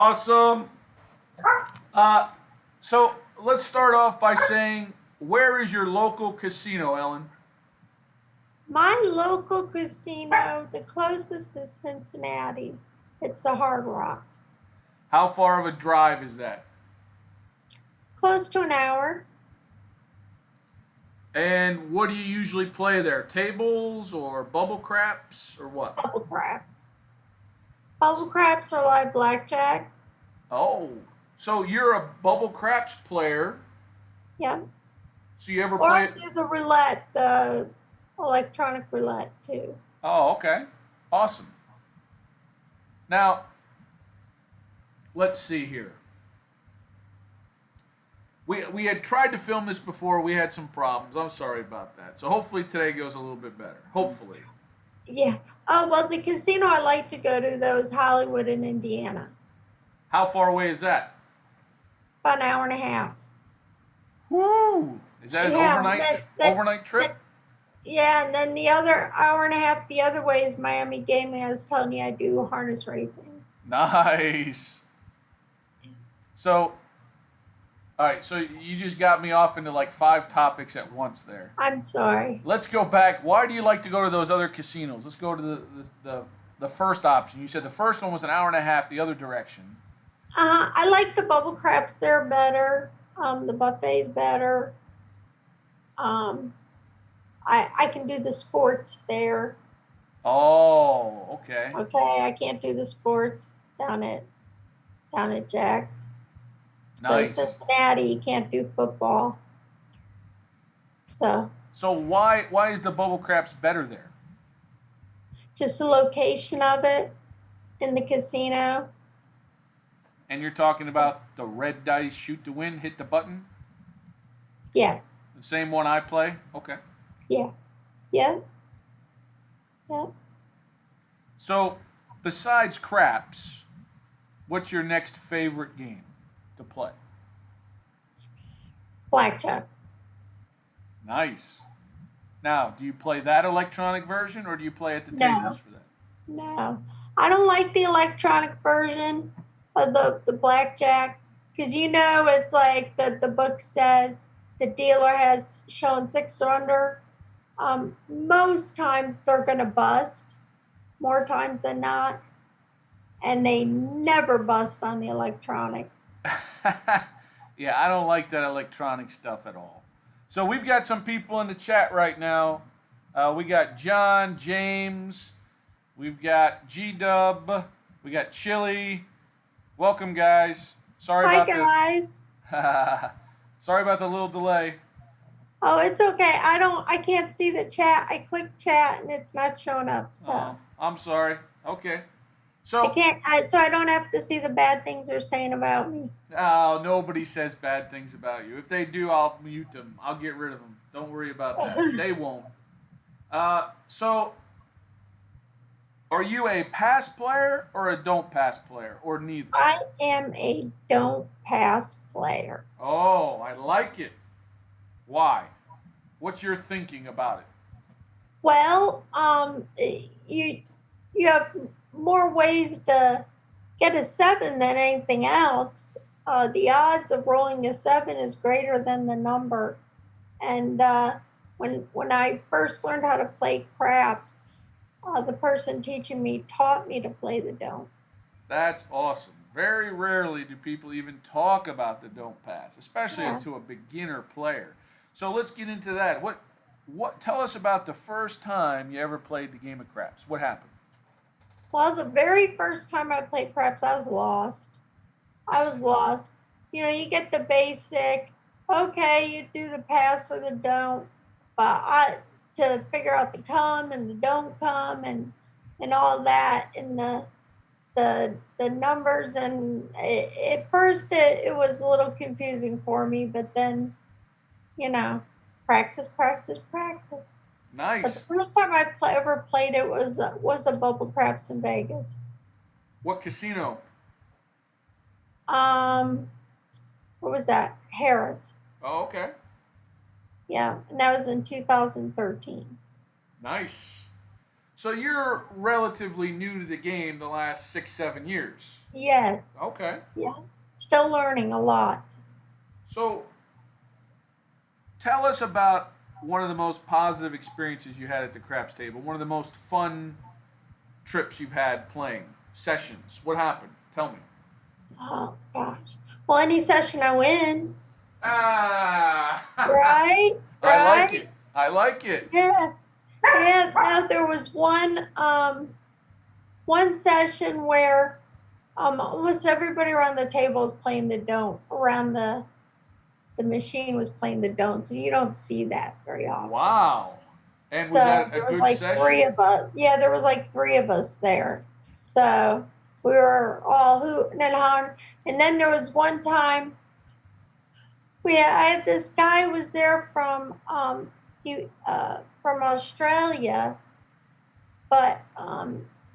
Awesome. Uh, so let's start off by saying, where is your local casino, Ellen? My local casino, the closest is Cincinnati. It's the Hard Rock. How far of a drive is that? Close to an hour. And what do you usually play there? Tables or bubble craps or what? Bubble craps. Bubble craps are like blackjack. Oh, so you're a bubble craps player. Yep. So you ever Or I play? do the roulette, the electronic roulette too. Oh, okay. Awesome. Now, let's see here. We had tried to film this before. We had some problems. I'm sorry about that. So hopefully today goes a little bit better. Hopefully. Yeah. Oh, well, the casino I like to go to, though, is Hollywood in Indiana. How far away is that? About an hour and a half. Woo! Is that an Yeah. overnight trip? Yeah, and then the other hour and a half the other way is Miami Gaming. I was telling you I do harness racing. Nice. So, all right. So you just got me off into like five topics at once there. I'm sorry. Let's go back. Why do you like to go to those other casinos? Let's go to the first option. You said the first one was an hour and a half the other direction. I like the bubble craps. They're better. The buffet's better. Um, I can do the sports there. Oh, okay. Okay, I can't do the sports down at Jack's. So Nice. Cincinnati, you can't do football. So So why is the bubble craps better there? just the location of it in the casino. And you're talking So about the red dice shoot to win, hit the button? yes, The same one I play? Okay. yeah, yeah, yeah. So, besides craps, what's your next favorite game to play? Blackjack. Nice. Now, do you play that electronic version or do you play at the tables No, for that? no. I don't like the electronic version of the blackjack because it's like the book says the dealer has shown six surrender. Most times they're gonna bust, more times than not, and they never bust on the electronic. Yeah, I don't like that electronic stuff at all. So, we've got some people in the chat right now. We got John, James, we've got G Dub, we got Chili. Welcome, guys. Sorry Hi about the guys. sorry about the little delay. Oh, it's okay. I can't see the chat. I click chat and it's not showing up. So I'm sorry. Okay. I So, can't. So I don't have to see the bad things they're saying about me. nobody says bad things about you. If they do, I'll mute them. I'll get rid of them. Don't worry about that. They won't. So, are you a pass player or a don't pass player or neither? I am a don't pass player. Oh, I like it. Why? What's your thinking about it? Well, you you have more ways to get a seven than anything else. The odds of rolling a seven is greater than the number. And when I first learned how to play craps, the person teaching me taught me to play the don't. That's awesome. Very rarely do people even talk about the don't pass, especially Yeah. to a beginner player. So let's get into that. What tell us about the first time you ever played the game of craps? What happened? Well, the very first time I played craps, I was lost. I was lost. You get the basic. Okay, you do the pass or the don't, but to figure out the come and the don't come and all that and the numbers and at first it was a little confusing for me, but then you know practice, practice, practice. But the Nice. first time ever played it was a bubble craps in Vegas. What casino? Um, what was that? Harris. Oh, okay. Yeah, and that was in 2013. Nice. So you're relatively new to the game the last 6, 7 years. Yes. Okay. Yeah. Still learning a lot. So tell us about one of the most positive experiences you had at the craps table. One of the most fun trips you've had playing sessions. What happened? Tell me. Oh gosh. Well, any session I win, Ah, right? I like Right? it. I like it. Yeah. Yeah. No, there was one session where almost everybody around the table was playing the don't. Around the machine was playing the don't, so you don't see that very often. Wow. And was So that a there was good like three session? of us. Yeah, there was like three of us there. So we were all hooting and hollering. And then there was one time I had this guy who was there from Australia, but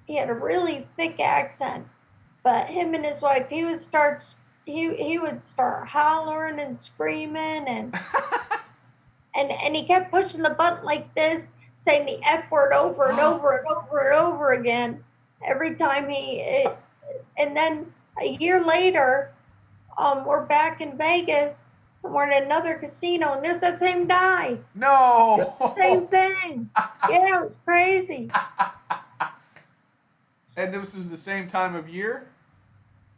he had a really thick accent. But him and his wife, he would start hollering and screaming and he kept pushing the button like this, saying the F word over and over and over and over again every time and then a year later, we're back in Vegas and we're in another casino and there's that same guy. Same No. thing. Yeah, it was crazy. And this is the same time of year?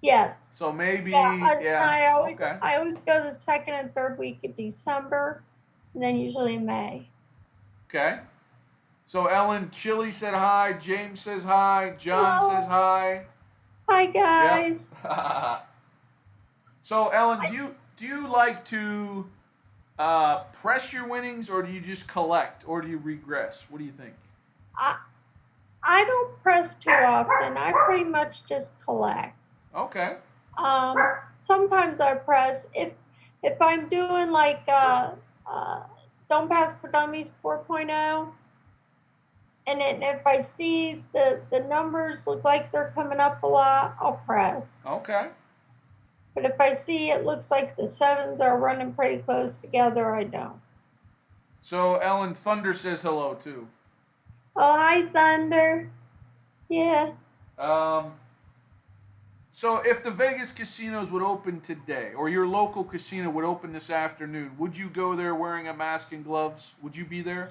Yes. So maybe, Yeah, yeah. Okay. I always go the second and third week of December, and then usually in May. Okay. So Ellen, Chili said hi. James says hi. John says Oh, hi. hi Yep. guys. So Ellen, I, do you like to press your winnings, or do you just collect, or do you regress? What do you think? I I don't press too often. I pretty much just collect. Okay. Um, Sometimes I press if I'm doing like uh, don't pass for dummies 4.0, and then if I see the numbers look like they're coming up a lot, I'll press. Okay. But if I see it looks like the sevens are running pretty close together, I don't. So Ellen Thunder says hello too. Oh, hi, Thunder. Yeah. Um, so if the Vegas casinos would open today, or your local casino would open this afternoon, would you go there wearing a mask and gloves? Would you be there?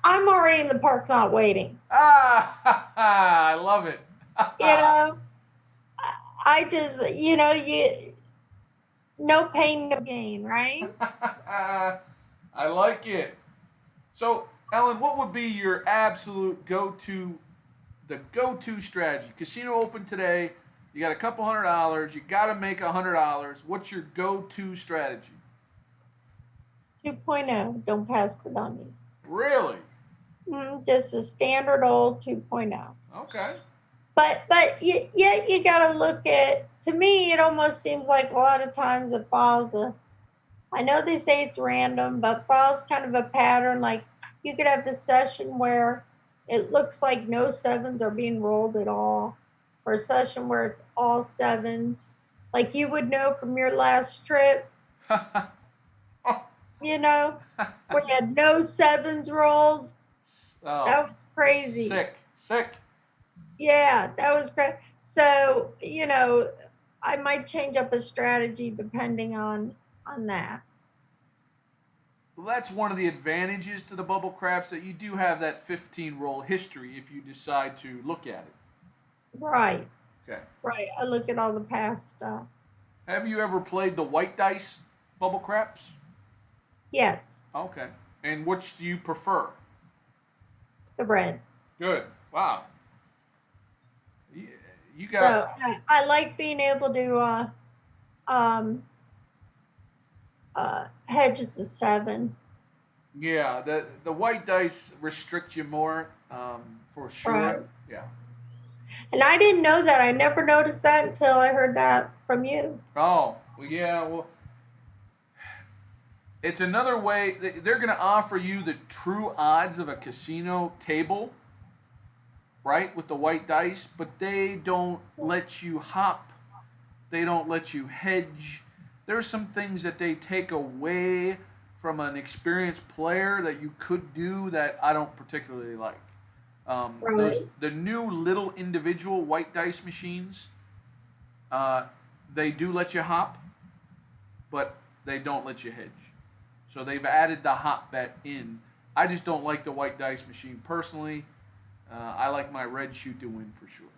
I'm already in the parking lot waiting. Ah, I love it. You know, I just, no pain, no gain, right? I like it. So, Ellen, what would be your absolute go-to strategy? Casino open today. You got a couple $100. You got to make $100. What's your go-to strategy? 2.0, don't pass for dummies. Really? Just a standard old 2.0. Okay. But you got to look at, to me, it almost seems like a lot of times it follows I know they say it's random, but follows kind of a pattern. Like you could have a session where it looks like no sevens are being rolled at all, or a session where it's all sevens. Like you would know from your last trip, you know, where you had no sevens rolled. Oh, That was crazy. sick. Yeah, that was great. So, I might change up a strategy depending on that. Well, that's one of the advantages to the bubble craps that you do have that 15 roll history if you decide to look at it. Right, Okay. right. I look at all the past stuff. Have you ever played the white dice bubble craps? Yes, Okay. And which do you prefer? the red. Good. Wow. You, you So got. I like being able to um, hedge as a seven. Yeah, the white dice restrict you more, for Right. sure. Yeah. And I didn't know that. I never noticed that until I heard that from you. Oh, well, yeah. Well, it's another way. They're going to offer you the true odds of a casino table, right, with the white dice, but they don't let you hop. They don't let you hedge. There's some things that they take away from an experienced player that you could do that I don't particularly like. Right. The new little individual white dice machines, uh, they do let you hop, but they don't let you hedge. So they've added the hop bet in. I just don't like the white dice machine personally. I like my red shoot to win for sure.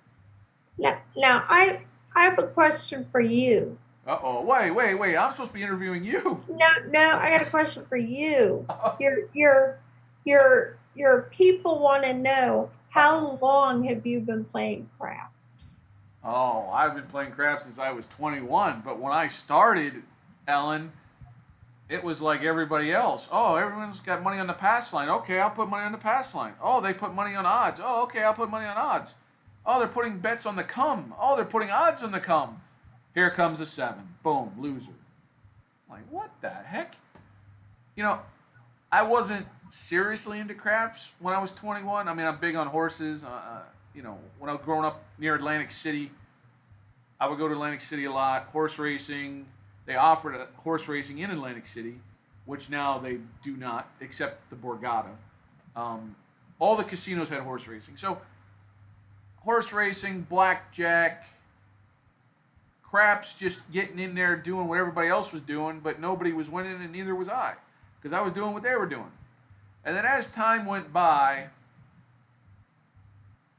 Now I have a question for you. Uh oh! Wait! I'm supposed to be interviewing you. No, I got a question for you. Your people want to know how long have you been playing craps? Oh, I've been playing craps since I was 21. But when I started, Ellen, it was like everybody else. Oh, everyone's got money on the pass line. Okay, I'll put money on the pass line. Oh, they put money on odds. Oh, okay, I'll put money on odds. Oh, they're putting bets on the come. Oh, they're putting odds on the come. Here comes a seven. Boom, loser. Like, what the heck? You know, I wasn't seriously into craps when I was 21. I mean, I'm big on horses. When I was growing up near Atlantic City, I would go to Atlantic City a lot. Horse racing. They offered horse racing in Atlantic City, which now they do not, except the Borgata. All the casinos had horse racing. So, horse racing, blackjack, craps, just getting in there doing what everybody else was doing, but nobody was winning, and neither was I, because I was doing what they were doing. And then as time went by,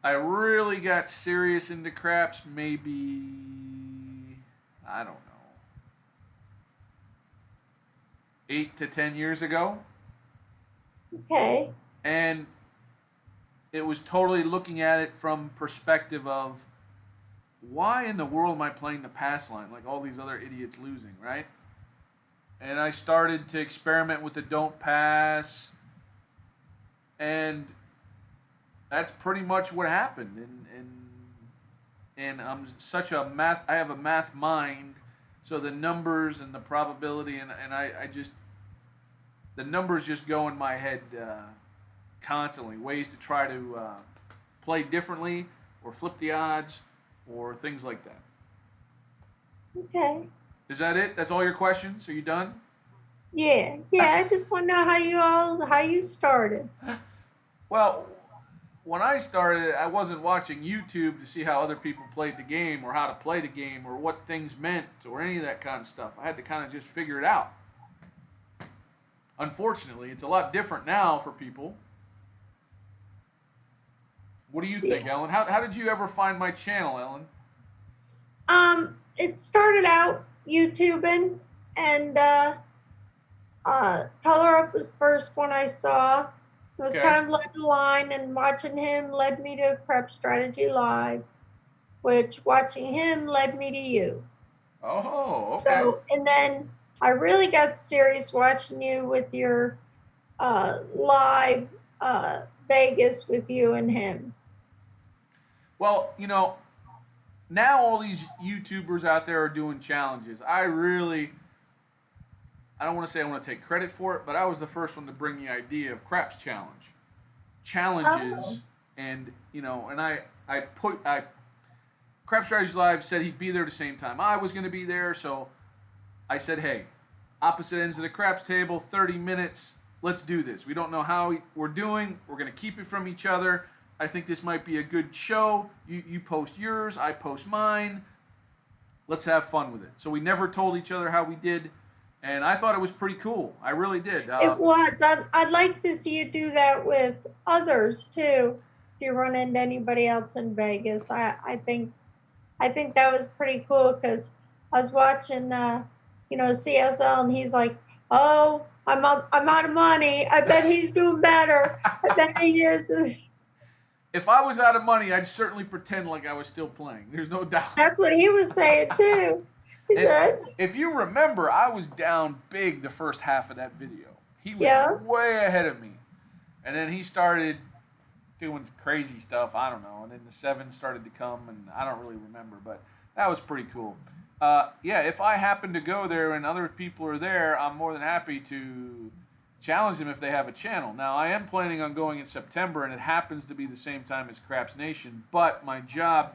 I really got serious into craps maybe, I don't know, 8 to 10 years ago. Okay. And it was totally looking at it from perspective of why in the world am I playing the pass line like all these other idiots losing, right? And I started to experiment with the don't pass, and that's pretty much what happened. And I'm such a math. I have a math mind, so the numbers and the probability and I just the numbers just go in my head constantly. Ways to try to play differently or flip the odds or things like that. Okay. Is that it? That's all your questions? Are you done? Yeah. I just want to know how you started. Well, when I started, I wasn't watching YouTube to see how other people played the game or how to play the game or what things meant or any of that kind of stuff. I had to kind of just figure it out. Unfortunately, it's a lot different now for people. What do you think, Yeah. Ellen? How did you ever find my channel, Ellen? It started out YouTubing, and Color Up was first one I saw. It was Okay. kind of led the line, and watching him led me to Prep Strategy Live, which watching him led me to you. Oh, okay. So, and then I really got serious watching you with your live Vegas with you and him. Well, now all these YouTubers out there are doing challenges. I don't want to say I want to take credit for it, but I was the first one to bring the idea of Craps Challenge. Oh, Challenges, and Crap Strategies Live said he'd be there the same time I was going to be there, so I said, hey, opposite ends of the craps table, 30 minutes, let's do this. We don't know how we're doing, we're going to keep it from each other. I think this might be a good show. You post yours, I post mine. Let's have fun with it. So we never told each other how we did, and I thought it was pretty cool. I really did. it was. I'd like to see you do that with others too. If you run into anybody else in Vegas, I think that was pretty cool because I was watching, CSL, and he's like, "Oh, I'm out of money. I bet he's doing better. I bet he is." If I was out of money, I'd certainly pretend like I was still playing. There's no doubt. That's what he was saying too. He And said, if you remember, I was down big the first half of that video. He was "Yeah, way ahead of me. And then he started doing crazy stuff. I don't know. And then the sevens started to come, and I don't really remember, but that was pretty cool. Yeah, if I happen to go there and other people are there, I'm more than happy to challenge them if they have a channel. Now, I am planning on going in September, and it happens to be the same time as Craps Nation, but my job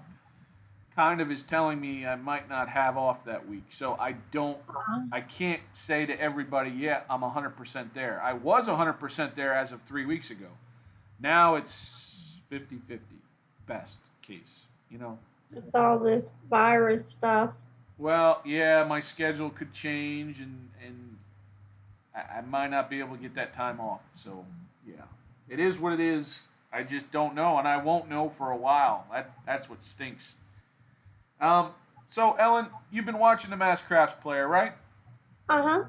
kind of is telling me I might not have off that week. So I can't say to everybody, yeah, I'm 100% there. I was 100% there as of 3 weeks ago. Now it's 50-50, best case, you know. with all this virus stuff. Well, yeah, my schedule could change, and I might not be able to get that time off. So, yeah, it is what it is. I just don't know, and I won't know for a while. That's what stinks. Um, so Ellen, you've been watching the Mass Crafts player, right? Uh huh.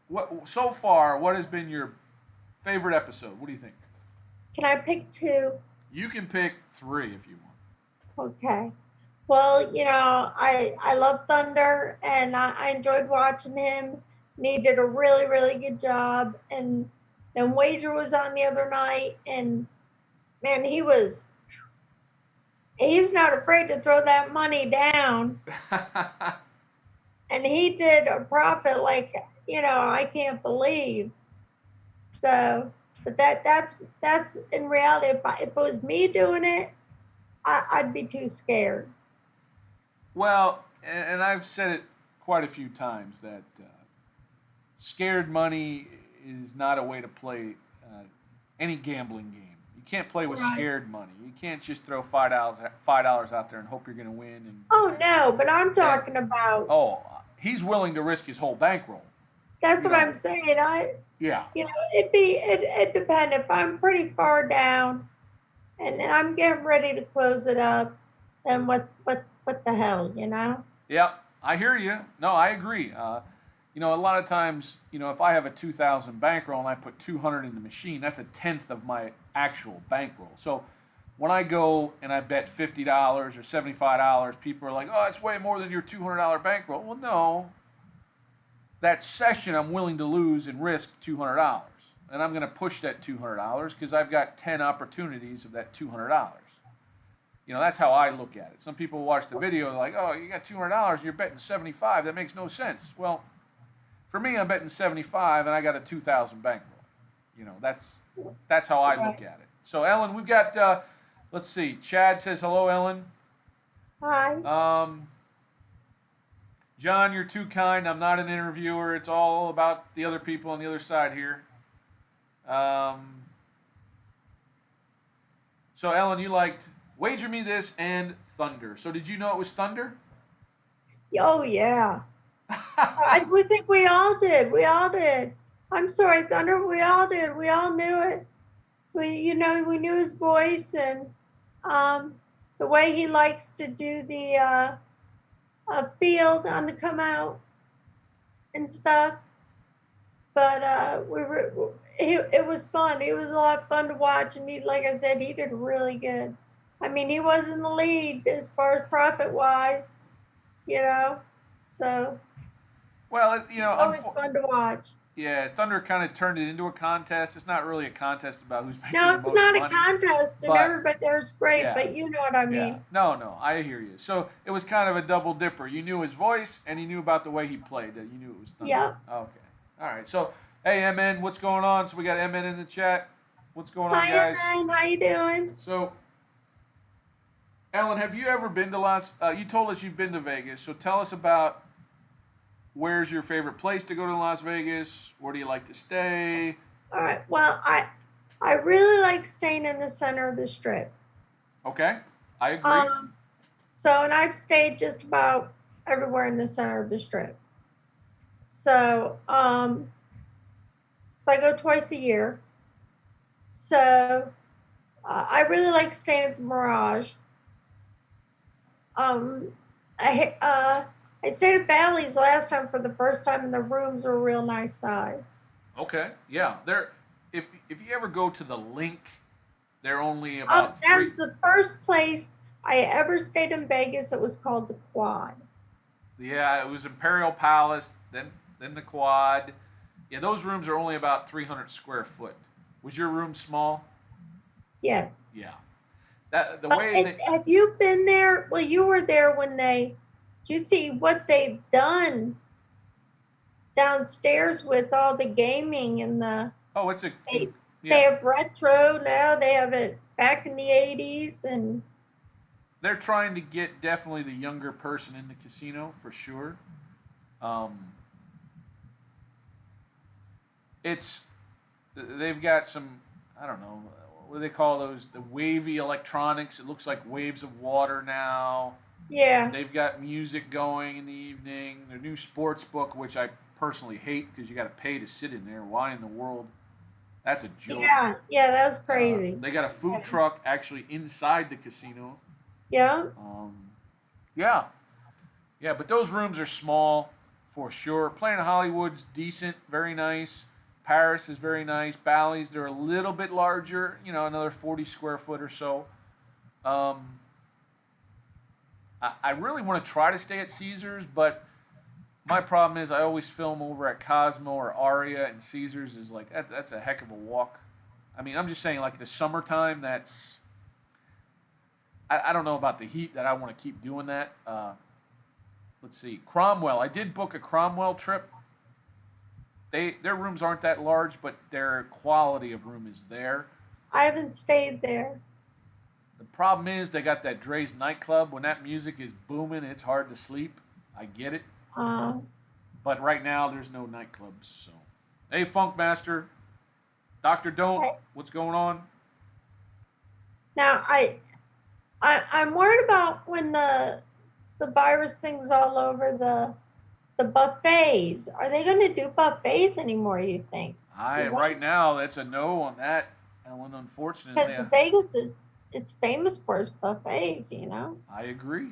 What so far? What has been your favorite episode? What do you think? Can I pick two? You can pick three if you want. Okay. Well, I love Thunder, and I enjoyed watching him. And he did a really, really good job. And then Wager was on the other night, and man, he's not afraid to throw that money down. And he did a profit like, I can't believe. So, but that's in reality. If it was me doing it, I'd be too scared. Well, and I've said it quite a few times that scared money is not a way to play any gambling game. You can't play with Right. scared money. You can't just throw $5 out there and hope you're going to win. And Oh no, but I'm talking about. oh, he's willing to risk his whole bankroll. That's You what I'm know, saying. yeah. It depends if I'm pretty far down, and I'm getting ready to close it up. Then what the hell? Yep, I hear you. No, I agree. A lot of times, if I have a 2,000 bankroll and I put 200 in the machine, that's a tenth of my actual bankroll. So when I go and I bet $50 or $75, people are like, "Oh, it's way more than your $200 bankroll." Well, no. That session, I'm willing to lose and risk $200, and I'm going to push that $200 because I've got 10 opportunities of that $200. That's how I look at it. Some people watch the video, they're like, "Oh, you got $200, you're betting 75. That makes no sense." Well, for me, I'm betting 75, and I got a 2,000 bankroll. That's how I look Right. at it. So, Ellen, we've got. Let's see. Chad says hello, Ellen. Hi. Um, John, you're too kind. I'm not an interviewer. It's all about the other people on the other side here. Um, so, Ellen, you liked Wager Me This and Thunder. So, did you know it was Thunder? Oh yeah. We think we all did. We all did. I'm sorry, Thunder. We all did. We all knew it. We knew his voice and um, the way he likes to do the field on the come out and stuff. But it was fun. It was a lot of fun to watch, and like I said, he did really good. I mean, he was in the lead as far as profit wise, you know. So Well, it's always fun to watch. yeah, Thunder kind of turned it into a contest. It's not really a contest about who's making No, the it's most not a money, contest, and but everybody there's great, yeah, but you know what I yeah. mean. No, no, I hear you. So it was kind of a double dipper. You knew his voice, and you knew about the way he played. That you knew it was Thunder. Yep. Okay. All right. So, hey, MN, what's going on? So we got MN in the chat. What's going on, Hi, guys? Ellen. How you doing? So, Ellen, have you ever been to you told us you've been to Vegas. So tell us about where's your favorite place to go to Las Vegas? Where do you like to stay? All right. Well, I really like staying in the center of the strip. Okay, I agree. And I've stayed just about everywhere in the center of the strip. So I go twice a year. So I really like staying at the Mirage. Um, I stayed at Bally's last time for the first time, and the rooms were a real nice size. Okay, yeah. If you ever go to the Link, they're only Oh, about that three. was the first place I ever stayed in Vegas. It was called the Quad. Yeah, it was Imperial Palace, then the Quad. Yeah, those rooms are only about 300 square foot. Was your room small? Yes. Yeah. That the way they. Have you been there? Well, you were there when did you see what they've done downstairs with all the gaming and Oh, it's a. they Yeah. have retro now. They have it back in the 80s and They're trying to get definitely the younger person in the casino for sure. It's they've got some, I don't know, what do they call those? The wavy electronics. It looks like waves of water now. Yeah. They've got music going in the evening. Their new sports book, which I personally hate because you got to pay to sit in there. Why in the world? That's a joke. Yeah. Yeah. That was crazy. They got a food truck actually inside the casino. Yeah. Um, yeah, yeah, but those rooms are small for sure. Planet Hollywood's decent, very nice. Paris is very nice. Bally's, they're a little bit larger, another 40 square foot or so. Um, I really want to try to stay at Caesars, but my problem is I always film over at Cosmo or Aria, and Caesars is like, that's a heck of a walk. I mean, I'm just saying, like the summertime, I don't know about the heat that I want to keep doing that. Let's see. Cromwell. I did book a Cromwell trip. Their rooms aren't that large, but their quality of room is there. I haven't stayed there. The problem is they got that Dre's nightclub. When that music is booming, it's hard to sleep. I get it. But right now, there's no nightclubs. So, hey, Funkmaster, Dr. Don't, what's going on? Now, I'm worried about when the virus thing's all over the buffets. Are they going to do buffets anymore, you think? Right now, that's a no on that, Ellen, unfortunately. Because Vegas it's famous for its buffets, I agree.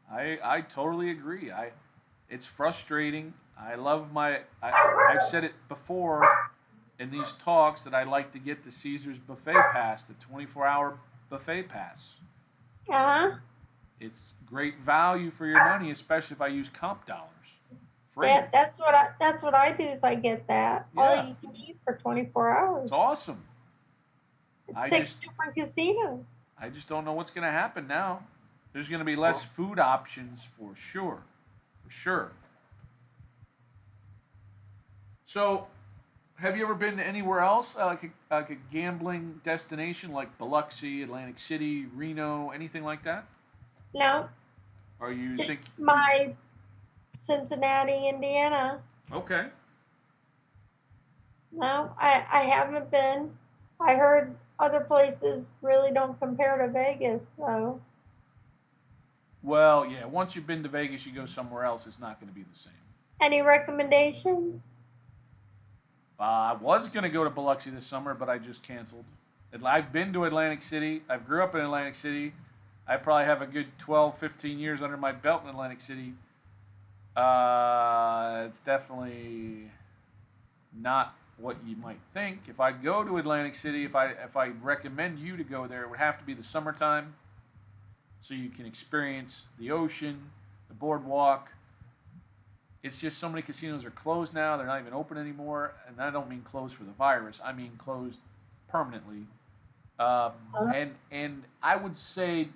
I totally agree. It's frustrating. I've said it before in these talks that I like to get the Caesars buffet pass, the 24-hour buffet pass. Uh-huh. It's great value for your money, especially if I use comp dollars. Free. That's what I do is I get that. Yeah. All you can eat for 24 hours. It's awesome. It's six different casinos. I just don't know what's going to happen now. There's going to be less food options for sure. For sure. So, have you ever been to anywhere else, like a gambling destination like Biloxi, Atlantic City, Reno, anything like that? No. Are you just my Cincinnati, Indiana. Okay. No, I haven't been. I heard other places really don't compare to Vegas, so. Well, yeah, once you've been to Vegas, you go somewhere else, it's not going to be the same. Any recommendations? I was going to go to Biloxi this summer, but I just canceled. I've been to Atlantic City. I grew up in Atlantic City. I probably have a good 12, 15 years under my belt in Atlantic City. It's definitely not what you might think. If I go to Atlantic City, if I recommend you to go there, it would have to be the summertime, so you can experience the ocean, the boardwalk. It's just so many casinos are closed now; they're not even open anymore. And I don't mean closed for the virus; I mean closed permanently. And I would say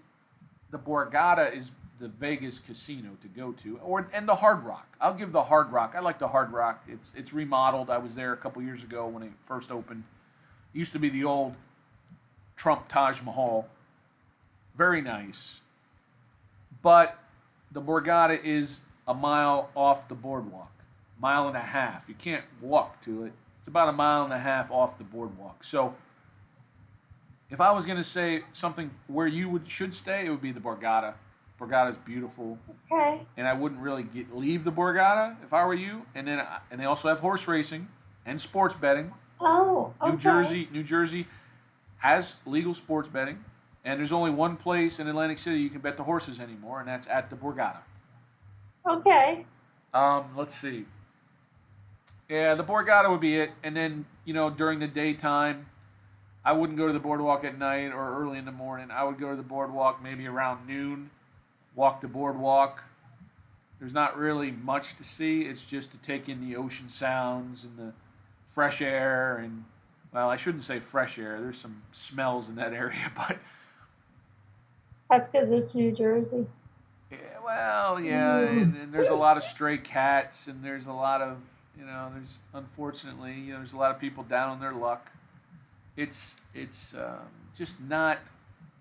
the Borgata is the Vegas casino to go to, and the Hard Rock. I'll give the Hard Rock. I like the Hard Rock. It's remodeled. I was there a couple years ago when it first opened. It used to be the old Trump Taj Mahal. Very nice. But the Borgata is a mile off the boardwalk. Mile and a half. You can't walk to it. It's about a mile and a half off the boardwalk. So if I was going to say something where you should stay, it would be the Borgata. Borgata is beautiful. Okay. And I wouldn't really leave the Borgata if I were you. And they also have horse racing and sports betting. Oh, okay. New Jersey has legal sports betting, and there's only one place in Atlantic City you can bet the horses anymore, and that's at the Borgata. Okay. Let's see. Yeah, the Borgata would be it. And then, during the daytime, I wouldn't go to the boardwalk at night or early in the morning. I would go to the boardwalk maybe around noon, walk the boardwalk. There's not really much to see. It's just to take in the ocean sounds and the fresh air. And, well, I shouldn't say fresh air. There's some smells in that area, but. That's because it's New Jersey. Yeah, well, yeah, and there's a lot of stray cats, and there's a lot of, there's unfortunately, there's a lot of people down on their luck. It's just not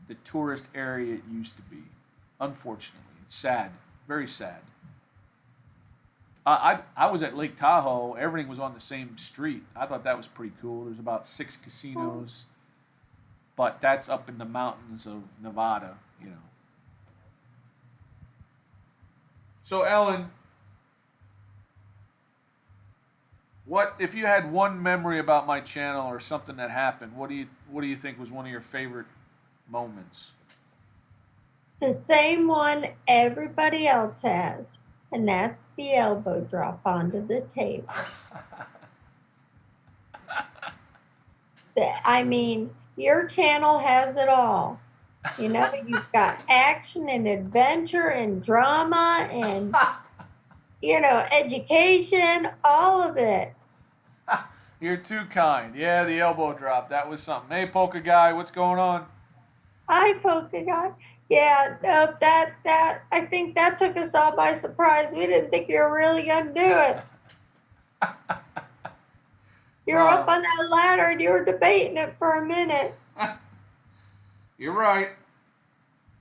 the tourist area it used to be. Unfortunately, it's sad, very sad. I was at Lake Tahoe. Everything was on the same street. I thought that was pretty cool. There's about 6 casinos. but that's up in the mountains of Nevada, you know. So Ellen, what if you had one memory about my channel or something that happened? What do you think was one of your favorite moments? The same one everybody else has, and that's the elbow drop onto the table. I mean, your channel has it all. You know, you've got action and adventure and drama and, education, all of it. You're too kind. Yeah, the elbow drop. That was something. Hey, polka guy, what's going on? Hi, polka guy. Yeah, no, I think that took us all by surprise. We didn't think you were really gonna do it. You were up Well, on that ladder and you were debating it for a minute. you're right.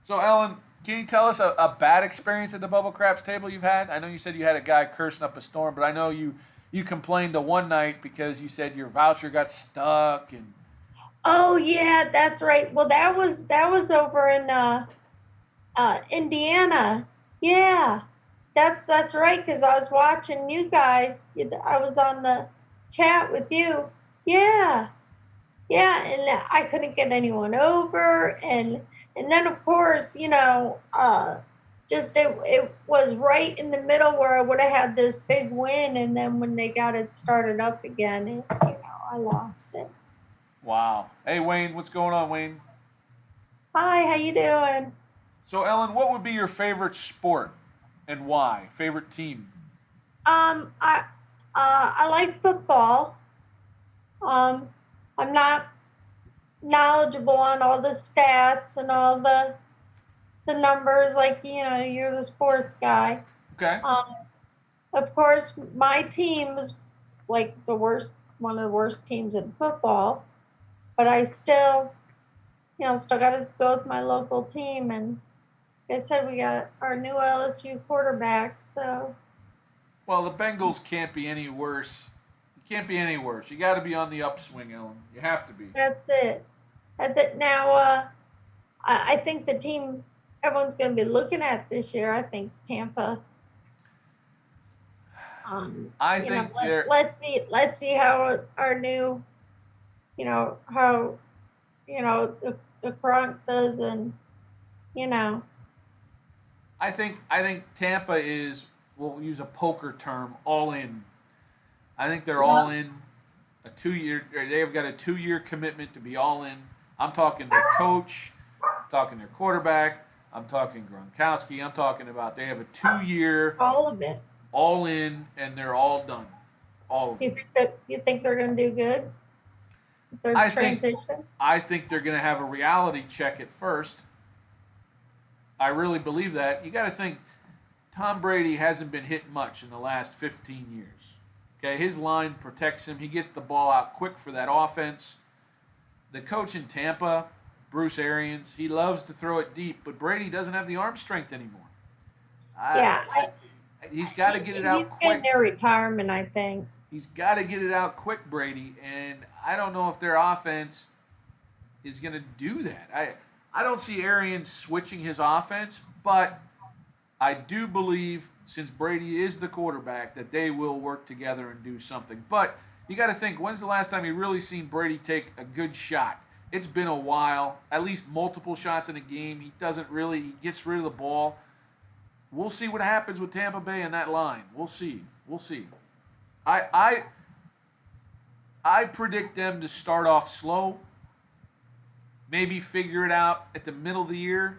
So, Ellen, can you tell us a bad experience at the Bubble Craps table you've had? I know you said you had a guy cursing up a storm, but I know you complained to one night because you said your voucher got stuck and Oh yeah, that's right. Well, that was over in Indiana. Yeah, that's right. Because I was watching you guys. I was on the chat with you. Yeah, yeah, and I couldn't get anyone over, and then of course, just it was right in the middle where I would have had this big win, and then when they got it started up again, I lost it. wow. Hey, Wayne, what's going on, Wayne? Hi, how you doing? So, Ellen, what would be your favorite sport and why? Favorite team? I like football. Um, I'm not knowledgeable on all the stats and all the numbers like you're the sports guy. Okay. Um, of course, my team is like one of the worst teams in football, but I still got to go with my local team. And like I said, we got our new LSU quarterback, so Well, the Bengals can't be any worse. You can't be any worse. You got to be on the upswing, Ellen. You have to be. that's it. That's it. Now, I think the team everyone's going to be looking at this year, I think, is Tampa. I think they're. Let's see how our new, how the Gronk does, and you know, I think Tampa is. We'll use a poker term. All in. I think they're yeah, all in. A 2 year. They've got a 2 year commitment to be all in. I'm talking their coach. I'm talking their quarterback. I'm talking Gronkowski. I'm talking about they have a 2 year all of it. all in, and they're all done. All of them. You think they're going to do good? Their I think transitions. I think they're going to have a reality check at first. I really believe that. You got to think Tom Brady hasn't been hit much in the last 15 years. Okay, his line protects him. He gets the ball out quick for that offense. The coach in Tampa, Bruce Arians, he loves to throw it deep, but Brady doesn't have the arm strength anymore. I, Yeah, he's got to get it out he's getting quick. their retirement, I think. He's got to get it out quick, Brady. And I don't know if their offense is going to do that. I don't see Arians switching his offense, but I do believe since Brady is the quarterback that they will work together and do something. But you got to think, when's the last time you really seen Brady take a good shot? It's been a while. At least multiple shots in a game. He gets rid of the ball. We'll see what happens with Tampa Bay in that line. We'll see. We'll see. I I I predict them to start off slow, maybe figure it out at the middle of the year.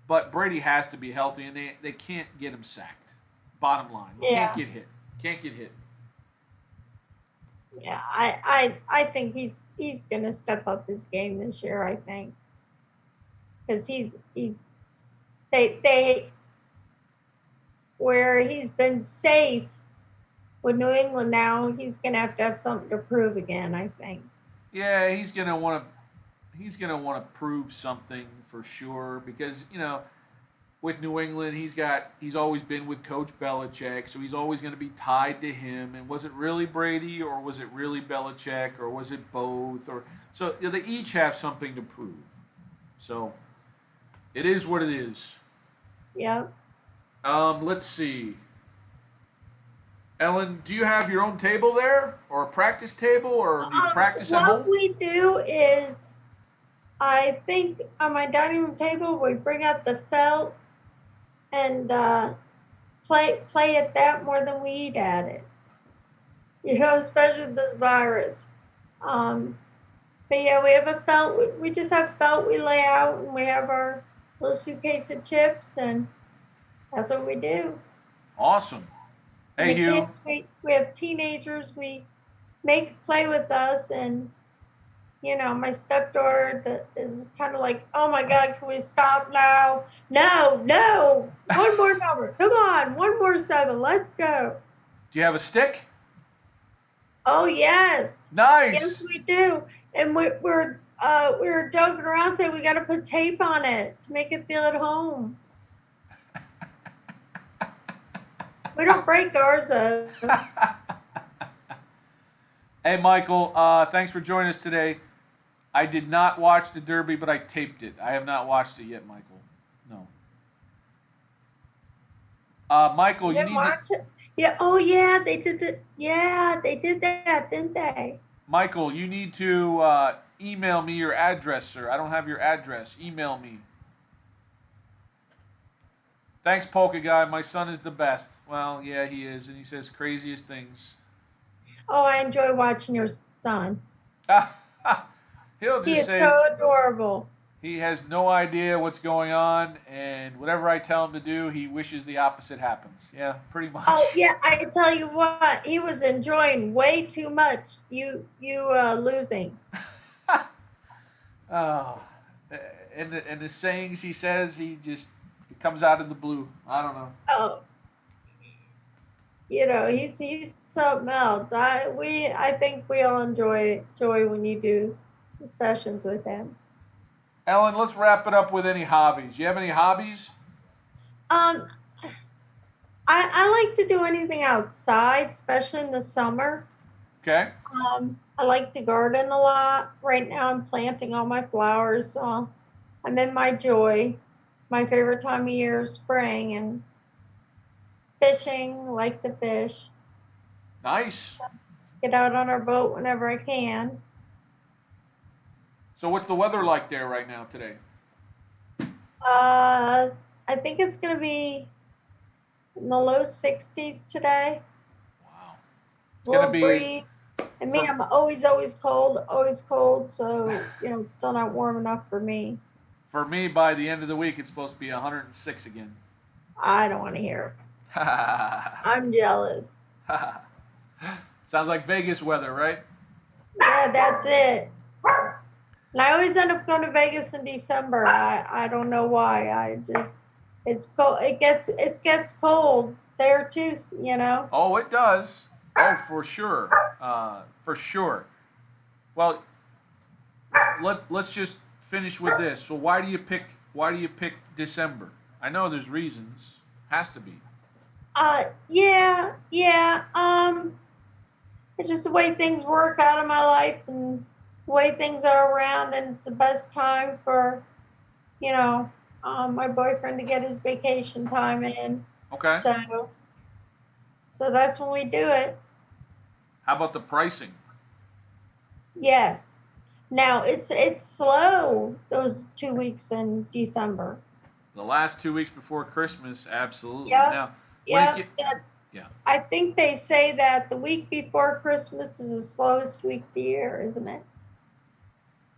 But Brady has to be healthy, and they can't get him sacked. Bottom line, he can't Yeah, get hit. Can't get hit. yeah. I think he's going to step up his game this year. I think because they where he's been safe with New England now, he's going to have something to prove again. I think. Yeah, he's gonna want to prove something for sure because with New England. He's always been with Coach Belichick, so he's always going to be tied to him. And was it really Brady, or was it really Belichick, or was it both? Or so they each have something to prove. So it is what it is. Yeah. Let's see. Ellen, do you have your own table there, or a practice table, or do you practice at What home? we do is, I think on my dining room table, we bring out the felt and play at that more than we eat at it. Especially with this virus. Um, but yeah, we have a felt. We just have felt we lay out, and we have our little suitcase of chips, and that's what we do. Awesome. And Hey, the Hugh. kids, we have teenagers. We make play with us, and my stepdaughter is kind of like, oh my God, can we stop now? No, no, one more number. Come on, one more seven. Let's go. Do you have a stick? Oh yes, yes Nice. we do. And we were joking around saying we got to put tape on it to make it feel at home. We don't break ours though. Hey, Michael. Thanks for joining us today. I did not watch the Derby, but I taped it. I have not watched it yet, Michael. No. Michael, You you didn't need to. watch it? Yeah. Oh yeah, they did it. Yeah, they did that, didn't they? Michael, you need to email me your address, sir. I don't have your address. Email me. Thanks, Polka Guy. My son is the best. Well, yeah, he is, and he says craziest things. Oh, I enjoy watching your son. He'll He just is so say adorable. he has no idea what's going on, and whatever I tell him to do, he wishes the opposite happens. Yeah, pretty much. Oh yeah, I tell you what, he was enjoying way too much. You losing. Oh, and the sayings he says, it comes out of the blue. I don't know. Oh, he's something else. I think we all enjoy when you do sessions with him. Ellen, let's wrap it up with any hobbies. You have any hobbies? Um, I like to do anything outside, especially in the summer. Okay. I like to garden a lot. Right now, I'm planting all my flowers. So I'm in my joy. My favorite time of year is spring, and fishing. Like to fish. Nice. Get out on our boat whenever I can. So, what's the weather like there right now today? Uh, I think it's going to be in the low 60s today. Wow. It's A gonna little be breeze. And me, for I'm always cold, always cold. So, it's still not warm enough for me. for me. By the end of the week, it's supposed to be 106 again. I don't want to hear it. I'm jealous. Sounds like Vegas weather, right? Yeah, that's it. And I always end up going to Vegas in December. I don't know why. It's cold. It gets cold there too. Oh, it does. Oh, for sure. For sure. Well, let's just finish with this. So, why do you pick December? I know there's reasons. Has to be. Yeah, yeah. It's just the way things work out in my life and the way things are around, and it's the best time for, my boyfriend to get his vacation time in. Okay. So that's when we do it. How about the pricing? Yes. Now it's slow those 2 weeks in December. The last 2 weeks before Christmas, absolutely. Yeah. Now, when it Yeah. get, yeah. I think they say that the week before Christmas is the slowest week of the year, isn't it?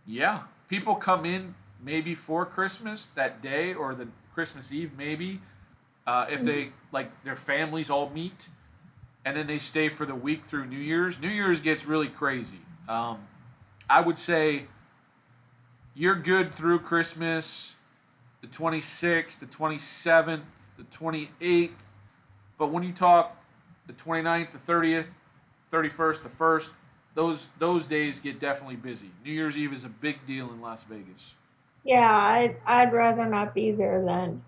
Yeah, people come in maybe for Christmas that day or the Christmas Eve, maybe if they like their families all meet, and then they stay for the week through New Year's. New Year's gets really crazy. I would say you're good through Christmas, the 26th, the 27th, the 28th, but when you talk the 29th, the 30th, 31st, the 1st, those days get definitely busy. New Year's Eve is a big deal in Las Vegas. Yeah, I'd rather not be there then.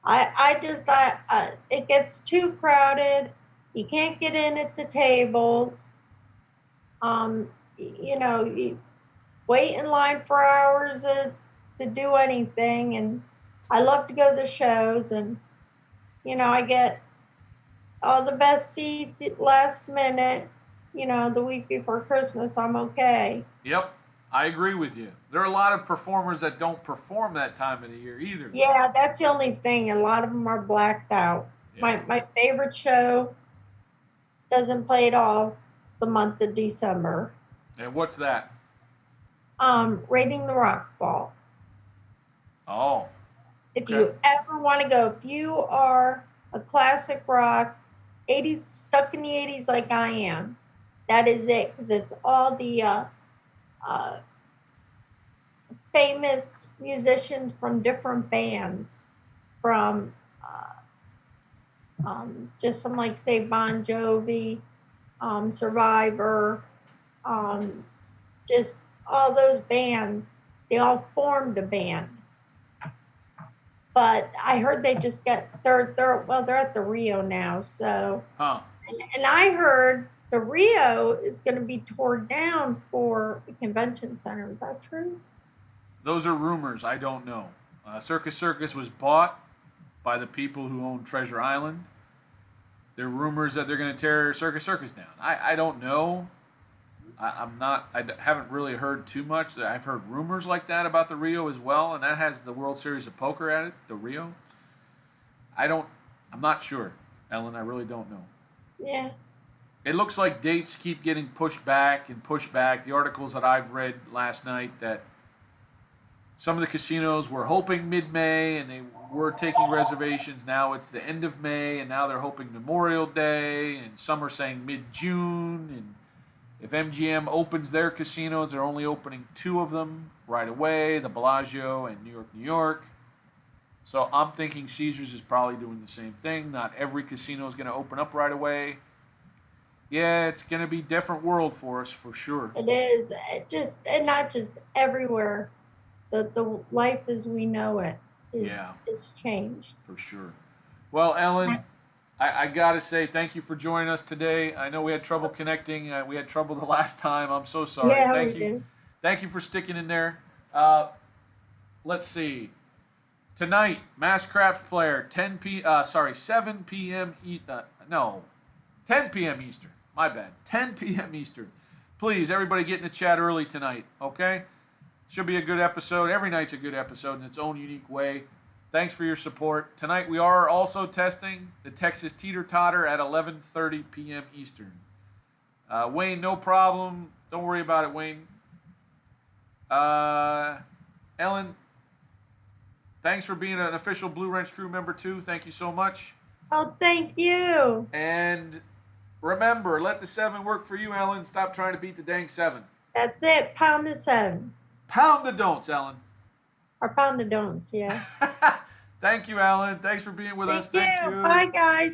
It gets too crowded. You can't get in at the tables. You wait in line for hours to do anything. And I love to go to the shows, and I get all the best seats at last minute. The week before Christmas, I'm okay. Yep, I agree with you. There are a lot of performers that don't perform that time of the year either. Yeah, that's the only thing. A lot of them are blacked out. Yeah. My favorite show doesn't play at all the month of December. And what's that? Raiding the Rock Ball. Oh. If Okay. you ever want to go, if you are a classic rock, 80s, stuck in the 80s like I am, that is it, because it's all the uh, famous musicians from different bands, from just from like say Bon Jovi, Survivor, just all those bands. They all formed a band. But I heard they just they're at the Rio now. So, Huh. and I heard the Rio is going to be torn down for the convention center. Is that true? Those are rumors. I don't know. Circus Circus was bought by the people who own Treasure Island. There are rumors that they're going to tear Circus Circus down. I don't know. I haven't really heard too much. I've heard rumors like that about the Rio as well, and that has the World Series of Poker at it, the Rio. I'm not sure, Ellen. I really don't know. Yeah. It looks like dates keep getting pushed back and pushed back. The articles that I've read last night that some of the casinos were hoping mid-May and they were taking reservations. Now it's the end of May, and now they're hoping Memorial Day, and some are saying mid-June. And if MGM opens their casinos, they're only opening 2 of them right away, the Bellagio and New York, New York. So I'm thinking Caesars is probably doing the same thing. Not every casino is going to open up right away. Yeah, it's going to be a different world for us for sure. It is. And not just everywhere. The life as we know it is changed. For sure. Well, Ellen, I got to say thank you for joining us today. I know we had trouble connecting. We had trouble the last time. I'm so sorry. Yeah, thank we you. did. Thank you for sticking in there. Let's see. Tonight, Mass Craps Player, 7 p.m. 10 p.m. Eastern. My bad. 10 p.m. Eastern. Please, everybody get in the chat early tonight, okay? Should be a good episode. Every night's a good episode in its own unique way. Thanks for your support. Tonight we are also testing the Texas Teeter Totter at 11:30 p.m. Eastern. Wayne, no problem. Don't worry about it, Wayne. Ellen, thanks for being an official Blue Wrench crew member too. Thank you so much. Oh, thank you. And remember, let the 7 work for you, Ellen. Stop trying to beat the dang 7. That's it. Pound the 7. Pound the don'ts, Ellen. Or pound the don'ts, yeah. Thank you, Alan. Thanks for being with us. Thank you. Bye, guys.